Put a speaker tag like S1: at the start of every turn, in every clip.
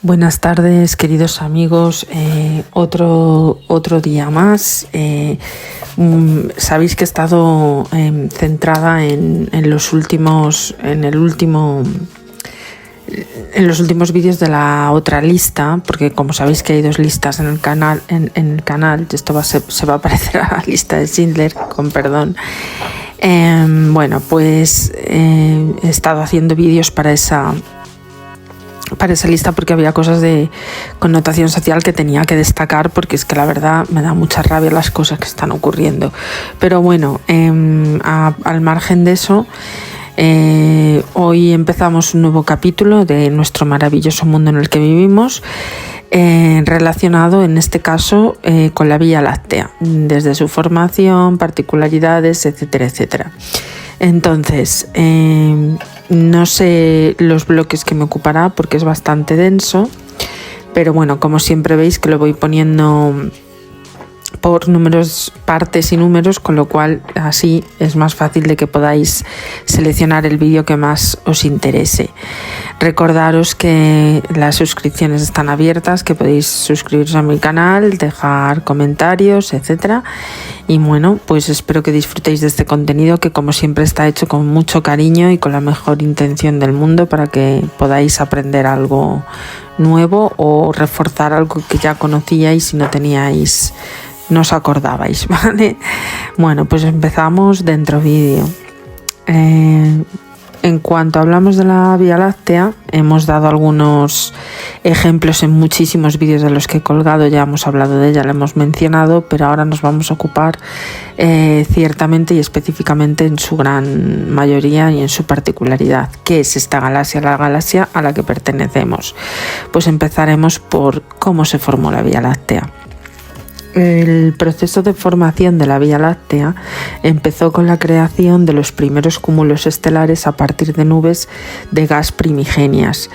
S1: Buenas tardes, queridos amigos. Otro día más. Sabéis que he estado centrada en los últimos vídeos de la otra lista, porque como sabéis que hay dos listas en el canal, esto se va a parecer a la lista de Schindler, con perdón. He estado haciendo vídeos para esa lista porque había cosas de connotación social que tenía que destacar, porque es que la verdad me da mucha rabia las cosas que están ocurriendo. Pero bueno, al margen de eso, hoy empezamos un nuevo capítulo de nuestro maravilloso mundo en el que vivimos, relacionado en este caso con la Vía Láctea, desde su formación, particularidades, etcétera, etcétera. Entonces, no sé los bloques que me ocupará porque es bastante denso, pero bueno, como siempre veis que lo voy poniendo por números, partes y números, con lo cual así es más fácil de que podáis seleccionar el vídeo que más os interese. Recordaros que las suscripciones están abiertas, que podéis suscribiros a mi canal, dejar comentarios, etcétera. Y bueno, pues espero que disfrutéis de este contenido, que como siempre está hecho con mucho cariño y con la mejor intención del mundo, para que podáis aprender algo nuevo o reforzar algo que ya conocíais y no os acordabais, ¿vale? Bueno, pues empezamos dentro vídeo. En cuanto hablamos de la Vía Láctea, hemos dado algunos ejemplos en muchísimos vídeos de los que he colgado, ya hemos hablado de ella, la hemos mencionado, pero ahora nos vamos a ocupar ciertamente y específicamente en su gran mayoría y en su particularidad. ¿Qué es esta galaxia? La galaxia a la que pertenecemos. Pues empezaremos por cómo se formó la Vía Láctea. El proceso de formación de la Vía Láctea empezó con la creación de los primeros cúmulos estelares a partir de nubes de gas primigenias,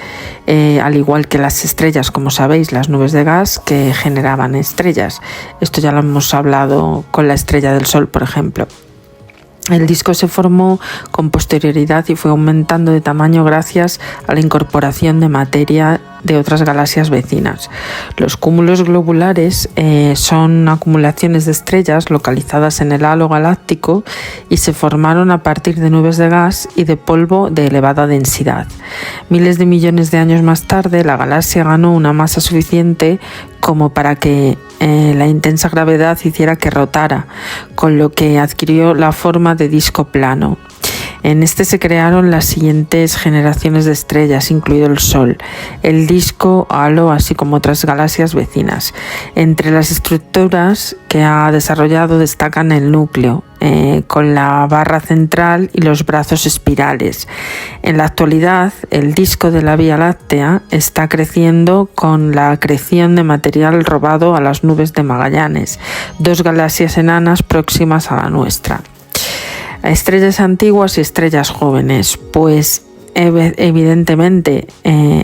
S1: al igual que las estrellas, como sabéis, las nubes de gas que generaban estrellas. Esto ya lo hemos hablado con la estrella del Sol, por ejemplo. El disco se formó con posterioridad y fue aumentando de tamaño gracias a la incorporación de materia de otras galaxias vecinas. Los cúmulos globulares son acumulaciones de estrellas localizadas en el halo galáctico y se formaron a partir de nubes de gas y de polvo de elevada densidad. Miles de millones de años más tarde, la galaxia ganó una masa suficiente como para que la intensa gravedad hiciera que rotara, con lo que adquirió la forma de disco plano. En este se crearon las siguientes generaciones de estrellas, incluido el Sol, el disco, halo, así como otras galaxias vecinas. Entre las estructuras que ha desarrollado destacan el núcleo, con la barra central y los brazos espirales. En la actualidad, el disco de la Vía Láctea está creciendo con la acreción de material robado a las nubes de Magallanes, dos galaxias enanas próximas a la nuestra. Estrellas antiguas y estrellas jóvenes, pues evidentemente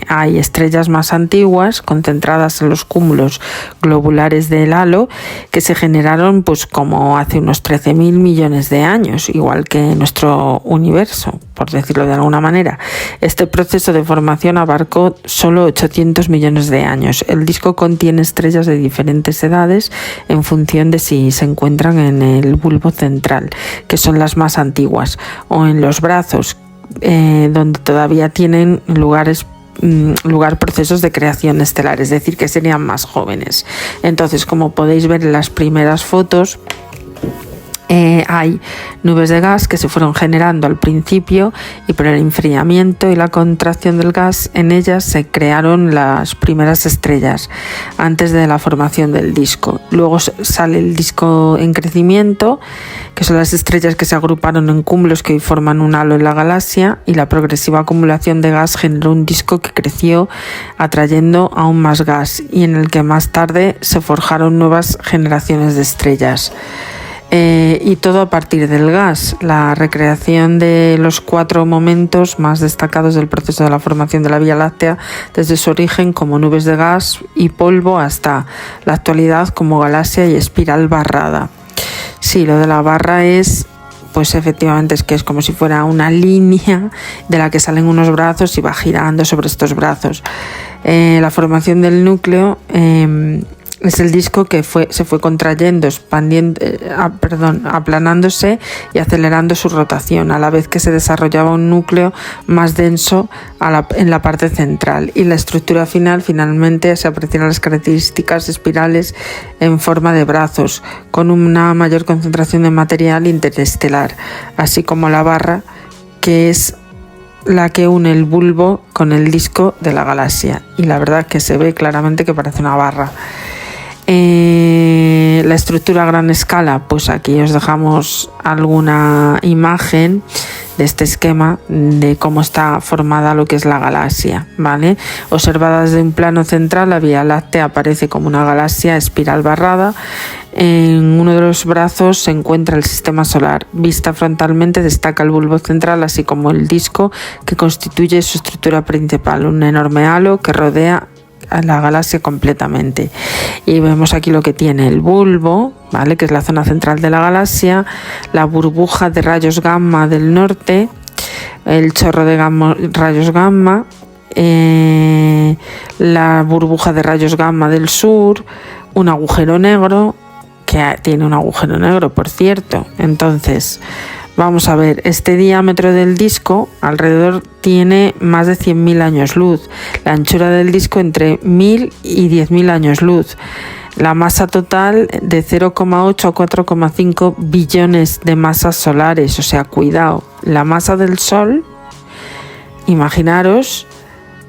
S1: hay estrellas más antiguas concentradas en los cúmulos globulares del halo que se generaron pues como hace unos 13.000 millones de años, igual que nuestro universo, por decirlo de alguna manera. Este proceso de formación abarcó solo 800 millones de años. El disco contiene estrellas de diferentes edades en función de si se encuentran en el bulbo central, que son las más antiguas, o en los brazos, donde todavía tienen lugar procesos de creación estelar, es decir, que serían más jóvenes. Entonces, como podéis ver en las primeras fotos, hay nubes de gas que se fueron generando al principio, y por el enfriamiento y la contracción del gas en ellas se crearon las primeras estrellas antes de la formación del disco. Luego sale el disco en crecimiento, que son las estrellas que se agruparon en cúmulos que hoy forman un halo en la galaxia, y la progresiva acumulación de gas generó un disco que creció atrayendo aún más gas y en el que más tarde se forjaron nuevas generaciones de estrellas. Y todo a partir del gas. La recreación de los 4 momentos más destacados del proceso de la formación de la Vía Láctea, desde su origen como nubes de gas y polvo hasta la actualidad como galaxia y espiral barrada. Sí, lo de la barra es pues efectivamente es que es como si fuera una línea de la que salen unos brazos y va girando sobre estos brazos. La formación del núcleo es el disco que se fue contrayendo, aplanándose y acelerando su rotación, a la vez que se desarrollaba un núcleo más denso en la parte central, y la estructura finalmente se aprecian las características espirales en forma de brazos, con una mayor concentración de material interestelar, así como la barra, que es la que une el bulbo con el disco de la galaxia, y la verdad que se ve claramente que parece una barra. La estructura a gran escala, pues aquí os dejamos alguna imagen de este esquema de cómo está formada lo que es la galaxia, ¿vale? Observada desde un plano central, la Vía Láctea aparece como una galaxia espiral barrada. En uno de los brazos se encuentra el sistema solar. Vista frontalmente destaca el bulbo central, así como el disco que constituye su estructura principal, un enorme halo que rodea a la galaxia completamente. Y vemos aquí lo que tiene el bulbo, ¿vale?, que es la zona central de la galaxia, la burbuja de rayos gamma del norte, el chorro de rayos gamma, la burbuja de rayos gamma del sur, un agujero negro, que tiene un agujero negro, por cierto. Entonces, vamos a ver, este diámetro del disco alrededor tiene más de 100.000 años luz, la anchura del disco entre 1.000 y 10.000 años luz, la masa total de 0,8 a 4,5 billones de masas solares, o sea, cuidado, la masa del Sol, imaginaros,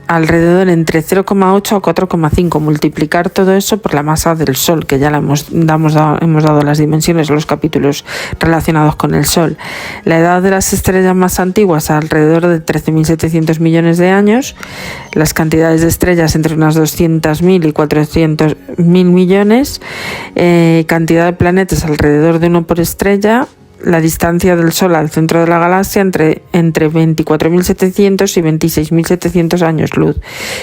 S1: alrededor entre 0,8 a 4,5, multiplicar todo eso por la masa del Sol, que ya hemos dado las dimensiones en los capítulos relacionados con el Sol. La edad de las estrellas más antiguas, alrededor de 13.700 millones de años, las cantidades de estrellas entre unas 200.000 y 400.000 millones, cantidad de planetas alrededor de uno por estrella, la distancia del Sol al centro de la galaxia entre 24.700 y 26.700 años luz,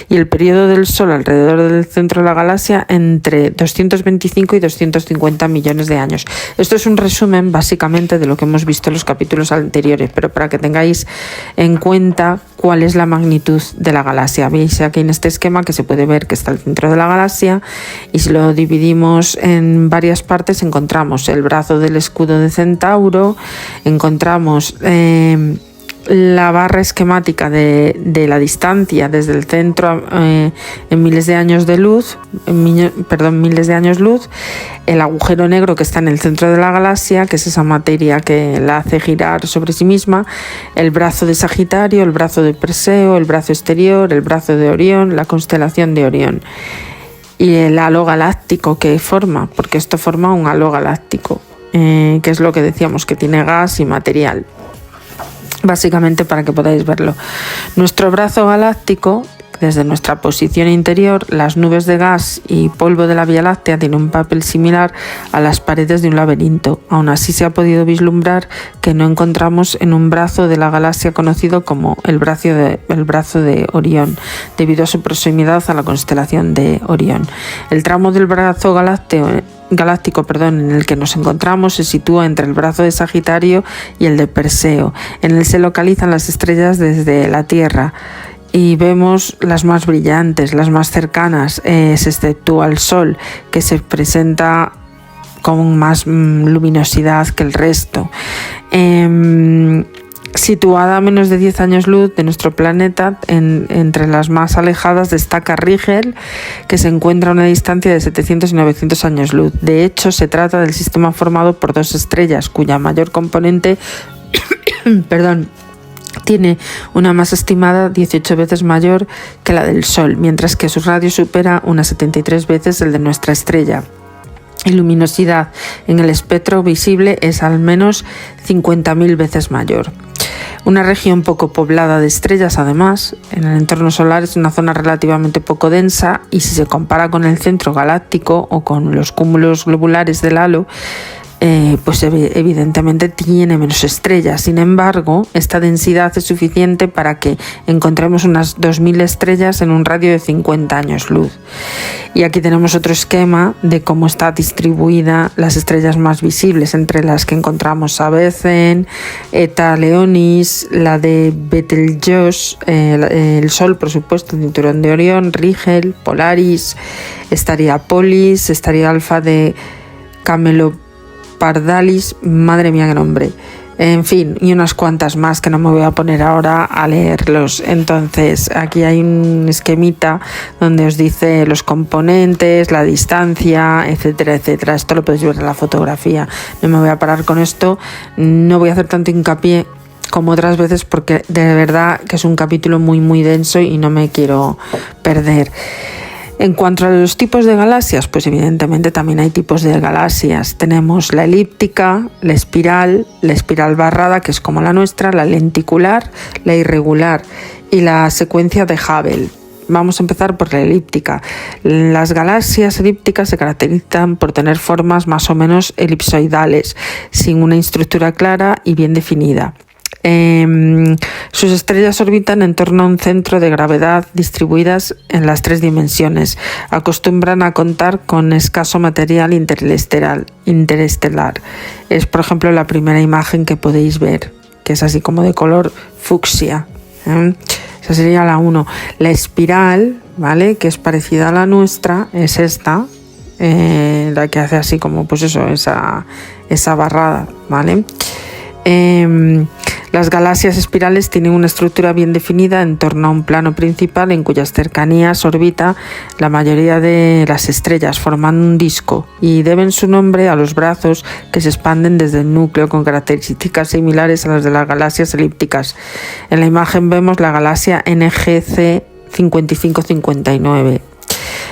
S1: y el periodo del Sol alrededor del centro de la galaxia entre 225 y 250 millones de años. Esto es un resumen básicamente de lo que hemos visto en los capítulos anteriores, pero para que tengáis en cuenta cuál es la magnitud de la galaxia. Veis aquí en este esquema que se puede ver que está el centro de la galaxia, y si lo dividimos en varias partes encontramos el brazo del escudo de Centauro, encontramos la barra esquemática de la distancia desde el centro en miles de años luz, el agujero negro que está en el centro de la galaxia, que es esa materia que la hace girar sobre sí misma, el brazo de Sagitario, el brazo de Perseo, el brazo exterior, el brazo de Orión, la constelación de Orión, y el halo galáctico que forma, porque esto forma un halo galáctico, que es lo que decíamos, que tiene gas y material, básicamente para que podáis verlo. Nuestro brazo galáctico, desde nuestra posición interior, las nubes de gas y polvo de la Vía Láctea tienen un papel similar a las paredes de un laberinto. Aún así se ha podido vislumbrar que no encontramos en un brazo de la galaxia conocido como el brazo de Orión, debido a su proximidad a la constelación de Orión. El tramo del brazo galáctico, en el que nos encontramos se sitúa entre el brazo de Sagitario y el de Perseo. En él se localizan las estrellas desde la Tierra y vemos las más brillantes, las más cercanas, se exceptúa el Sol, que se presenta con más luminosidad que el resto. Situada a menos de 10 años luz de nuestro planeta, entre las más alejadas destaca Rigel, que se encuentra a una distancia de 700 y 900 años luz. De hecho, se trata del sistema formado por dos estrellas, cuya mayor componente tiene una masa estimada 18 veces mayor que la del Sol, mientras que su radio supera unas 73 veces el de nuestra estrella. Y luminosidad en el espectro visible es al menos 50.000 veces mayor. Una región poco poblada de estrellas, además, en el entorno solar es una zona relativamente poco densa, y si se compara con el centro galáctico o con los cúmulos globulares del halo, pues evidentemente tiene menos estrellas. Sin embargo, esta densidad es suficiente para que encontremos unas 2000 estrellas en un radio de 50 años luz. Y aquí tenemos otro esquema de cómo está distribuida las estrellas más visibles, entre las que encontramos Sabecen, Eta Leonis, la de Betelgeuse, el Sol, por supuesto, el cinturón de Orión, Rigel, Polaris, estaría Polis, estaría Alfa de Camelopardalis, madre mía qué nombre, en fin, y unas cuantas más que no me voy a poner ahora a leerlos. Entonces aquí hay un esquemita donde os dice los componentes, la distancia, etcétera, etcétera. Esto lo podéis ver en la fotografía, no me voy a parar con esto, no voy a hacer tanto hincapié como otras veces porque de verdad que es un capítulo muy muy denso y no me quiero perder. En cuanto a los tipos de galaxias, pues evidentemente también hay tipos de galaxias. Tenemos la elíptica, la espiral barrada, que es como la nuestra, la lenticular, la irregular y la secuencia de Hubble. Vamos a empezar por la elíptica. Las galaxias elípticas se caracterizan por tener formas más o menos elipsoidales, sin una estructura clara y bien definida. Sus estrellas orbitan en torno a un centro de gravedad distribuidas en las 3 dimensiones. Acostumbran a contar con escaso material interestelar. Es, por ejemplo, la primera imagen que podéis ver, que es así como de color fucsia. Esa sería la 1. La espiral, ¿vale?, que es parecida a la nuestra, es esta, la que hace así como, pues eso, esa barrada, ¿vale? Las galaxias espirales tienen una estructura bien definida en torno a un plano principal en cuyas cercanías orbita la mayoría de las estrellas, formando un disco, y deben su nombre a los brazos que se expanden desde el núcleo con características similares a las de las galaxias elípticas. En la imagen vemos la galaxia NGC 5559.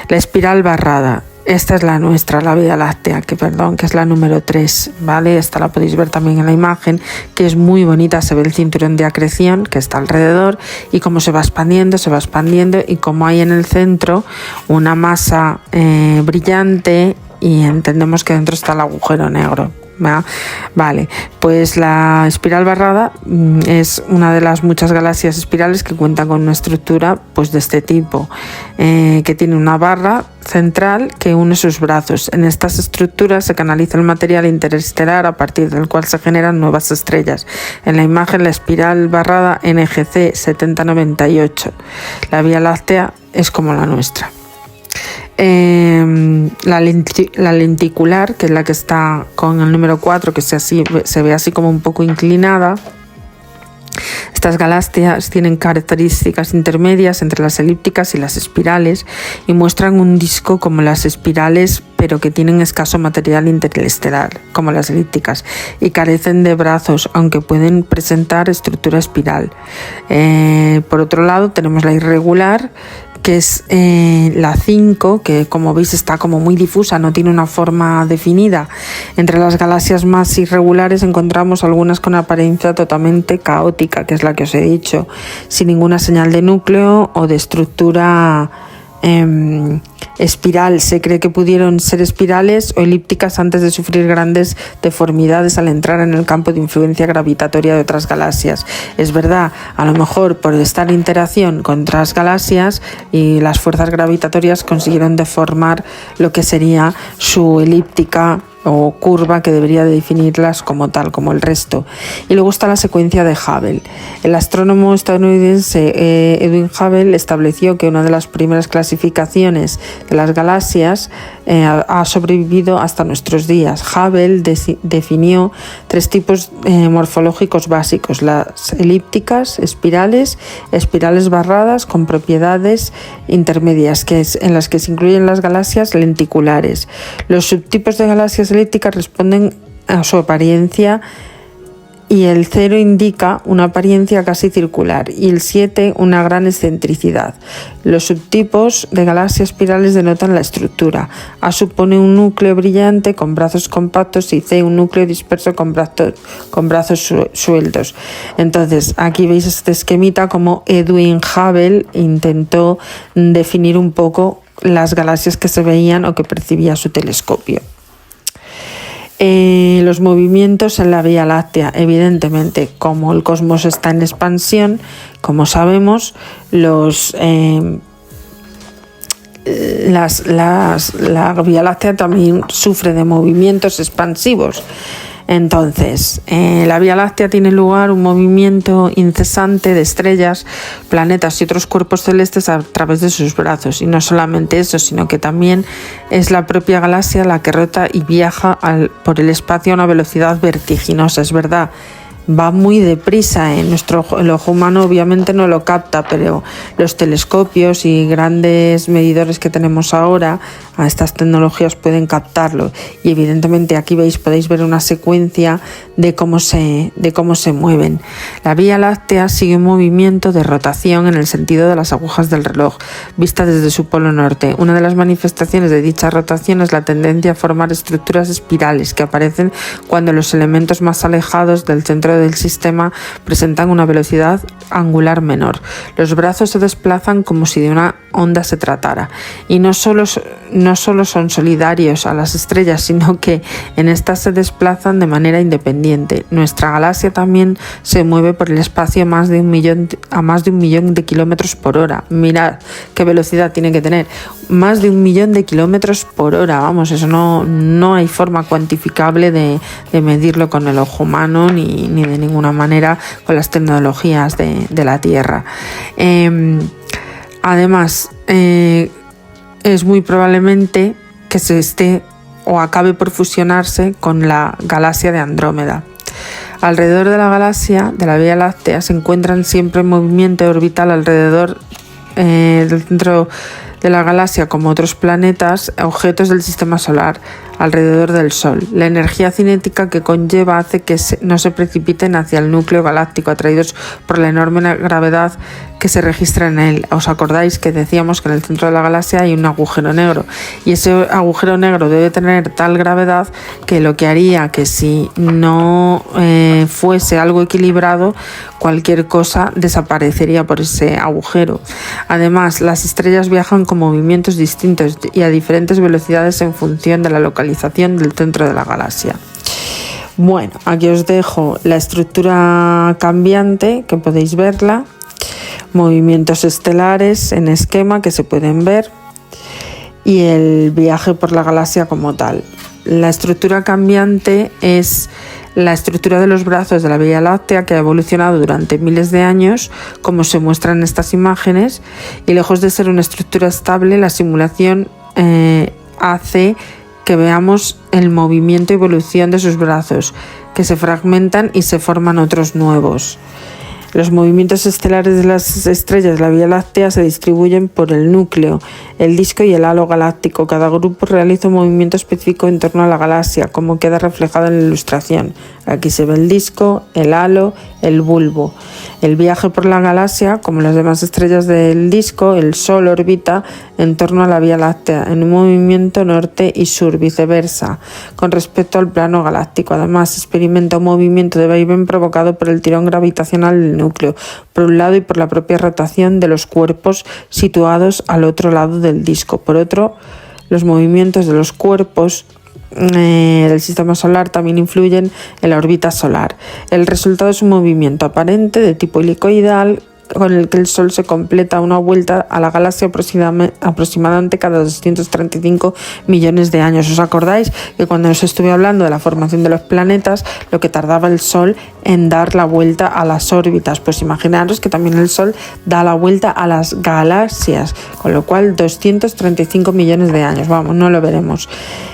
S1: La espiral barrada. Esta es la nuestra, la Vía Láctea, que es la número 3, ¿vale? Esta la podéis ver también en la imagen, que es muy bonita, se ve el cinturón de acreción que está alrededor y cómo se va expandiendo y como hay en el centro una masa brillante y entendemos que dentro está el agujero negro. Vale, pues la espiral barrada es una de las muchas galaxias espirales que cuentan con una estructura pues de este tipo, que tiene una barra central que une sus brazos. En estas estructuras se canaliza el material interestelar a partir del cual se generan nuevas estrellas. En la imagen, la espiral barrada NGC 7098. La Vía Láctea es como la nuestra. La lenticular, que es la que está con el número 4, que se ve así como un poco inclinada. Estas galaxias tienen características intermedias entre las elípticas y las espirales y muestran un disco como las espirales, pero que tienen escaso material interestelar, como las elípticas, y carecen de brazos, aunque pueden presentar estructura espiral. Por otro lado, tenemos la irregular, que es la 5, que como veis está como muy difusa, no tiene una forma definida. Entre las galaxias más irregulares encontramos algunas con apariencia totalmente caótica, que es la que os he dicho, sin ninguna señal de núcleo o de estructura espiral. Se cree que pudieron ser espirales o elípticas antes de sufrir grandes deformidades al entrar en el campo de influencia gravitatoria de otras galaxias. Es verdad, a lo mejor por estar en interacción con otras galaxias y las fuerzas gravitatorias consiguieron deformar lo que sería su elíptica o curva, que debería de definirlas como tal, como el resto. Y luego está la secuencia de Hubble. El astrónomo estadounidense Edwin Hubble estableció que una de las primeras clasificaciones de las galaxias ha sobrevivido hasta nuestros días. Hubble definió 3 tipos morfológicos básicos: las elípticas, espirales barradas con propiedades intermedias, en las que se incluyen las galaxias lenticulares. Los subtipos de galaxias elípticas responden a su apariencia, y el 0 indica una apariencia casi circular y el 7 una gran excentricidad. Los subtipos de galaxias espirales denotan la estructura. A supone un núcleo brillante con brazos compactos y C un núcleo disperso con brazos sueltos. Entonces aquí veis este esquemita como Edwin Hubble intentó definir un poco las galaxias que se veían o que percibía su telescopio. Los movimientos en la Vía Láctea, evidentemente, como el cosmos está en expansión, como sabemos, la Vía Láctea también sufre de movimientos expansivos. Entonces, la Vía Láctea tiene lugar un movimiento incesante de estrellas, planetas y otros cuerpos celestes a través de sus brazos. Y no solamente eso, sino que también es la propia galaxia la que rota y viaja por el espacio a una velocidad vertiginosa. Es verdad, va muy deprisa, el ojo humano obviamente no lo capta, pero los telescopios y grandes medidores que tenemos ahora a estas tecnologías pueden captarlo, y evidentemente aquí podéis ver una secuencia de cómo se mueven. La Vía Láctea sigue un movimiento de rotación en el sentido de las agujas del reloj, vista desde su polo norte. Una de las manifestaciones de dicha rotación es la tendencia a formar estructuras espirales que aparecen cuando los elementos más alejados del centro del sistema presentan una velocidad angular menor. Los brazos se desplazan como si de una onda se tratara, y no solo son solidarios a las estrellas, sino que en estas se desplazan de manera independiente. Nuestra galaxia también se mueve por el espacio a más de un millón de kilómetros por hora. Mirad qué velocidad tiene que tener, más de 1 millón de kilómetros por hora. Vamos, eso no hay forma cuantificable de medirlo con el ojo humano ni de ninguna manera con las tecnologías de la Tierra. Además, es muy probablemente que se esté o acabe por fusionarse con la galaxia de Andrómeda. Alrededor de la galaxia de la Vía Láctea se encuentran siempre en movimiento orbital alrededor del centro de la galaxia, como otros planetas, objetos del sistema solar alrededor del Sol. La energía cinética que conlleva hace que no se precipiten hacia el núcleo galáctico, atraídos por la enorme gravedad que se registra en él. ¿Os acordáis que decíamos que en el centro de la galaxia hay un agujero negro? Y ese agujero negro debe tener tal gravedad que lo que haría que si no fuese algo equilibrado, cualquier cosa desaparecería por ese agujero. Además, las estrellas viajan con movimientos distintos y a diferentes velocidades en función de la localización del centro de la galaxia. Bueno, aquí os dejo la estructura cambiante, que podéis verla, movimientos estelares en esquema que se pueden ver, y el viaje por la galaxia como tal. La estructura cambiante es la estructura de los brazos de la Vía Láctea, que ha evolucionado durante miles de años, como se muestra en estas imágenes, y lejos de ser una estructura estable, la simulación hace que veamos el movimiento y evolución de sus brazos, que se fragmentan y se forman otros nuevos. Los movimientos estelares de las estrellas de la Vía Láctea se distribuyen por el núcleo, el disco y el halo galáctico. Cada grupo realiza un movimiento específico en torno a la galaxia, como queda reflejado en la ilustración. Aquí se ve el disco, el halo, el bulbo. El viaje por la galaxia, como las demás estrellas del disco, el Sol orbita en torno a la Vía Láctea en un movimiento norte y sur, viceversa, con respecto al plano galáctico. Además, experimenta un movimiento de vaivén provocado por el tirón gravitacional del núcleo, por un lado, y por la propia rotación de los cuerpos situados al otro lado del disco. Por otro, los movimientos de los cuerpos del sistema solar también influyen en la órbita solar. El resultado es un movimiento aparente de tipo helicoidal, con el que el Sol se completa una vuelta a la galaxia aproximadamente cada 235 millones de años. ¿Os acordáis que cuando os estuve hablando de la formación de los planetas, lo que tardaba el Sol en dar la vuelta a las órbitas? Pues imaginaros que también el Sol da la vuelta a las galaxias, con lo cual 235 millones de años. Vamos, no lo veremos.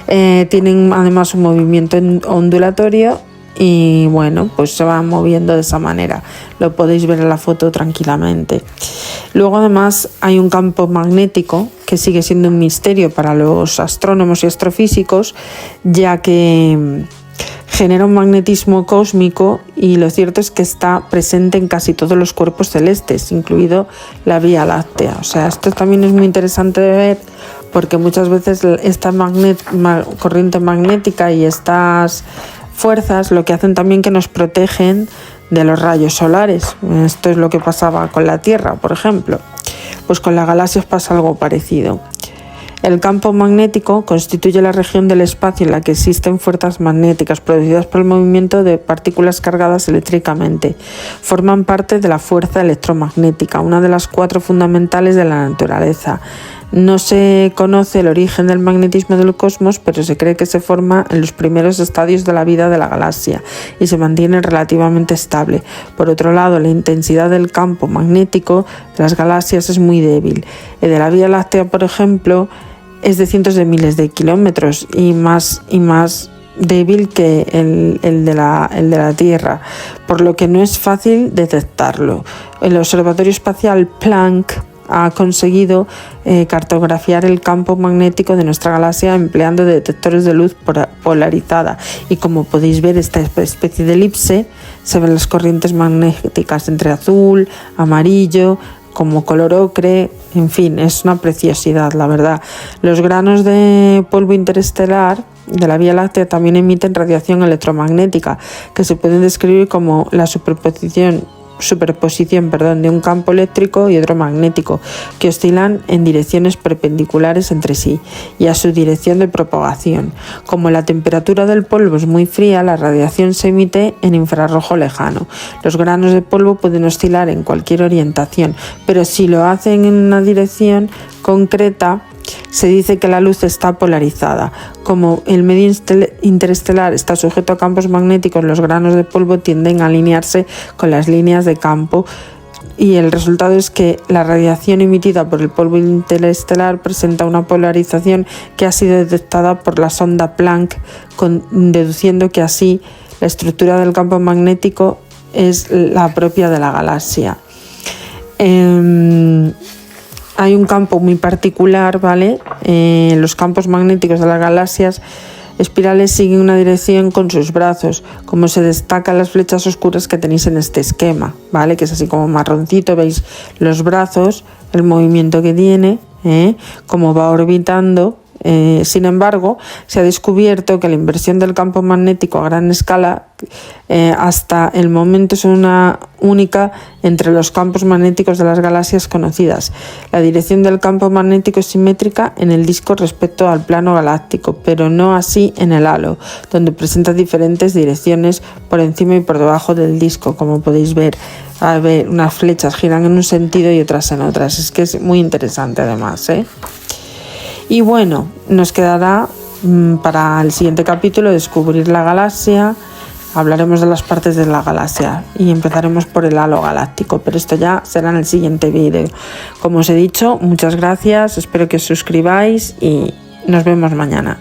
S1: Tienen además un movimiento ondulatorio, y bueno, pues se van moviendo de esa manera. Lo podéis ver en la foto tranquilamente. Luego, además, hay un campo magnético que sigue siendo un misterio para los astrónomos y astrofísicos, ya que genera un magnetismo cósmico, y lo cierto es que está presente en casi todos los cuerpos celestes, incluido la Vía Láctea. O sea, esto también es muy interesante de ver, porque muchas veces esta corriente magnética y estas fuerzas lo que hacen también que nos protegen de los rayos solares. Esto es lo que pasaba con la Tierra, por ejemplo. Pues con la galaxia pasa algo parecido. El campo magnético constituye la región del espacio en la que existen fuerzas magnéticas producidas por el movimiento de partículas cargadas eléctricamente. Forman parte de la fuerza electromagnética, una de las 4 fundamentales de la naturaleza. No se conoce el origen del magnetismo del cosmos, pero se cree que se forma en los primeros estadios de la vida de la galaxia y se mantiene relativamente estable. Por otro lado, la intensidad del campo magnético de las galaxias es muy débil. El de la Vía Láctea, por ejemplo, es de cientos de miles de kilómetros y más débil que el de la Tierra, por lo que no es fácil detectarlo. El Observatorio Espacial Planck ha conseguido cartografiar el campo magnético de nuestra galaxia empleando detectores de luz polarizada, y como podéis ver, esta especie de elipse, se ven las corrientes magnéticas entre azul, amarillo, como color ocre, en fin, es una preciosidad, la verdad. Los granos de polvo interestelar de la Vía Láctea también emiten radiación electromagnética, que se pueden describir como la superposición de un campo eléctrico y otro magnético, que oscilan en direcciones perpendiculares entre sí y a su dirección de propagación. Como la temperatura del polvo es muy fría, la radiación se emite en infrarrojo lejano. Los granos de polvo pueden oscilar en cualquier orientación, pero si lo hacen en una dirección concreta, se dice que la luz está polarizada. Como el medio interestelar está sujeto a campos magnéticos, los granos de polvo tienden a alinearse con las líneas de campo, y el resultado es que la radiación emitida por el polvo interestelar presenta una polarización que ha sido detectada por la sonda Planck, deduciendo que así la estructura del campo magnético es la propia de la galaxia. Hay un campo muy particular, ¿vale? Los campos magnéticos de las galaxias espirales siguen una dirección con sus brazos, como se destacan las flechas oscuras que tenéis en este esquema, ¿vale? Que es así como marroncito, veis los brazos, el movimiento que tiene, cómo va orbitando. Sin embargo, se ha descubierto que la inversión del campo magnético a gran escala hasta el momento es una única entre los campos magnéticos de las galaxias conocidas. La dirección del campo magnético es simétrica en el disco respecto al plano galáctico, pero no así en el halo, donde presenta diferentes direcciones por encima y por debajo del disco, como podéis ver. A ver, unas flechas giran en un sentido y otras en otras. Es que es muy interesante además, Y bueno, nos quedará para el siguiente capítulo descubrir la galaxia. Hablaremos de las partes de la galaxia y empezaremos por el halo galáctico, pero esto ya será en el siguiente vídeo. Como os he dicho, muchas gracias, espero que os suscribáis y nos vemos mañana.